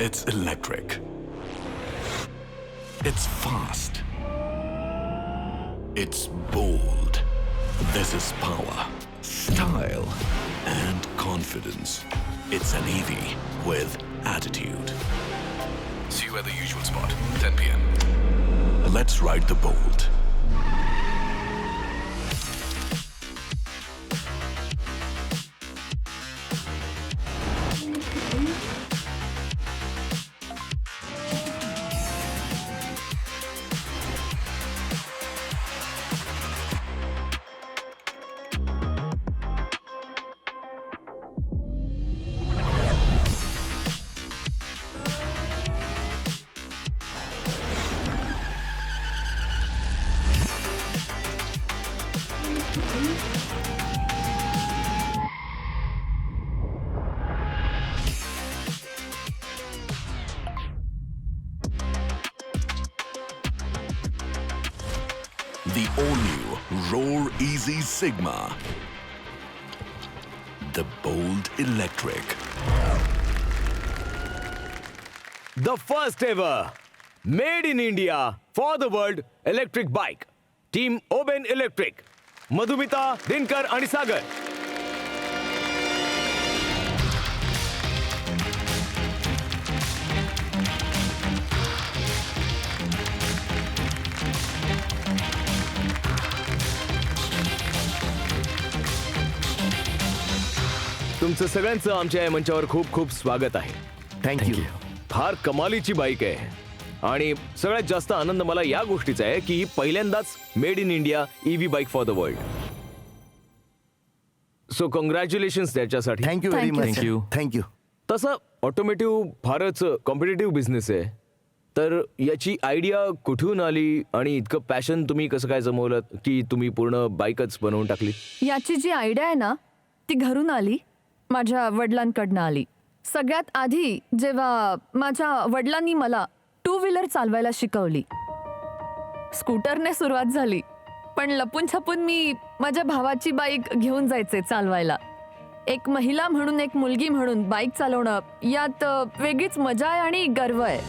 It's electric. It's fast. It's bold. This is power, style, and confidence. It's an EV with attitude. See you at the usual spot, 10 p.m. Let's ride the Bolt. The all-new Roar Easy Sigma. The Bolt Electric. The first ever made in India for the world electric bike. Team Oben Electric. Madhumita, Dinkar आणि सागर. तुमचं सगळ्यांचं आमच्या या मंचावर खूप खूप स्वागत आहे. थँक्यू. फार कमालीची बाईक आहे आणि सगळ्यात जास्त आनंद मला या गोष्टीचा आहे की ही पहिल्यांदाच made in India EV bike for the world. So congratulations त्याच्यासाठी. Thank you very Thank you, much. sir. Thank you. तसं ऑटोमेटिव्ह फारच कॉम्पिटेटिव्ह बिझनेस आहे, तर याची आयडिया कुठून आली आणि इतकं पॅशन तुम्ही कसं काय जमवलं की तुम्ही पूर्ण बाईकच बनवून टाकली? याची जी आयडिया आहे ना ती घरून आली, माझ्या वडिलांकडनं आली. सगळ्यात आधी जेव्हा माझ्या वडिलांनी मला टू व्हीलर चालवायला शिकवली, स्कूटरने सुरुवात झाली, पण लपून छपून मी माझ्या भावाची बाईक घेऊन जायचे चालवायला. एक महिला म्हणून, एक मुलगी म्हणून बाईक चालवणं यात वेगळीच मजा आहे आणि गर्व आहे.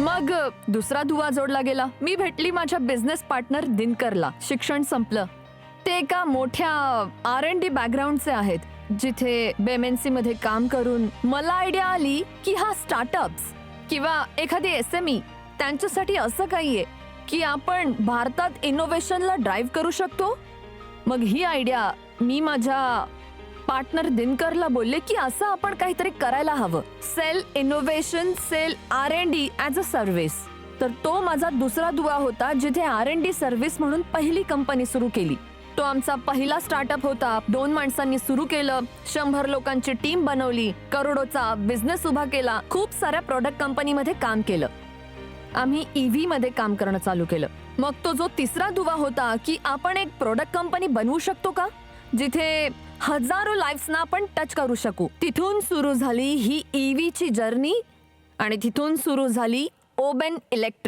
मग दुसरा दुवा जोडला गेला. मी भेटली माझ्या बिझनेस पार्टनर दिनकरला. शिक्षण संपलं. ते एका मोठ्या R&D बॅकग्राऊंडचे आहेत, जिथे बेमेन्सी मध्ये काम करून मला आयडिया आली की हा स्टार्टअप्स किंवा एखादी SME त्यांच्यासाठी असं काही आहे की आपण भारतात इनोव्हेशनला ड्राईव्ह करू शकतो. मग ही आयडिया मी माझ्या पार्टनर दिनकरला बोलले की असं आपण काहीतरी करायला हवं. Sell innovation, sell R&D as a service. तर तो माझा दुसरा दुवा होता, जिथे R&D सर्व्हिस म्हणून पहिली कंपनी सुरू केली. तो आमचा पहिला स्टार्टअप होता. 2 माणसांनी सुरू केलं, 100 लोकांची टीम बनवली, करोडोचा बिझनेस उभा केला, खूप साऱ्या प्रोडक्ट कंपनीमध्ये काम केलं. आम्ही EV मध्ये काम करणं चालू केलं. मग तो जो तिसरा दुवा होता की आपण एक प्रोडक्ट कंपनी बनवू शकतो का, जिथे हजारो लाईफ्सना आपण टच करू शकू. तिथून सुरू झाली ही EV ची जर्नी आणि तिथून सुरू झाली ओबेन इलेक्ट्रिक.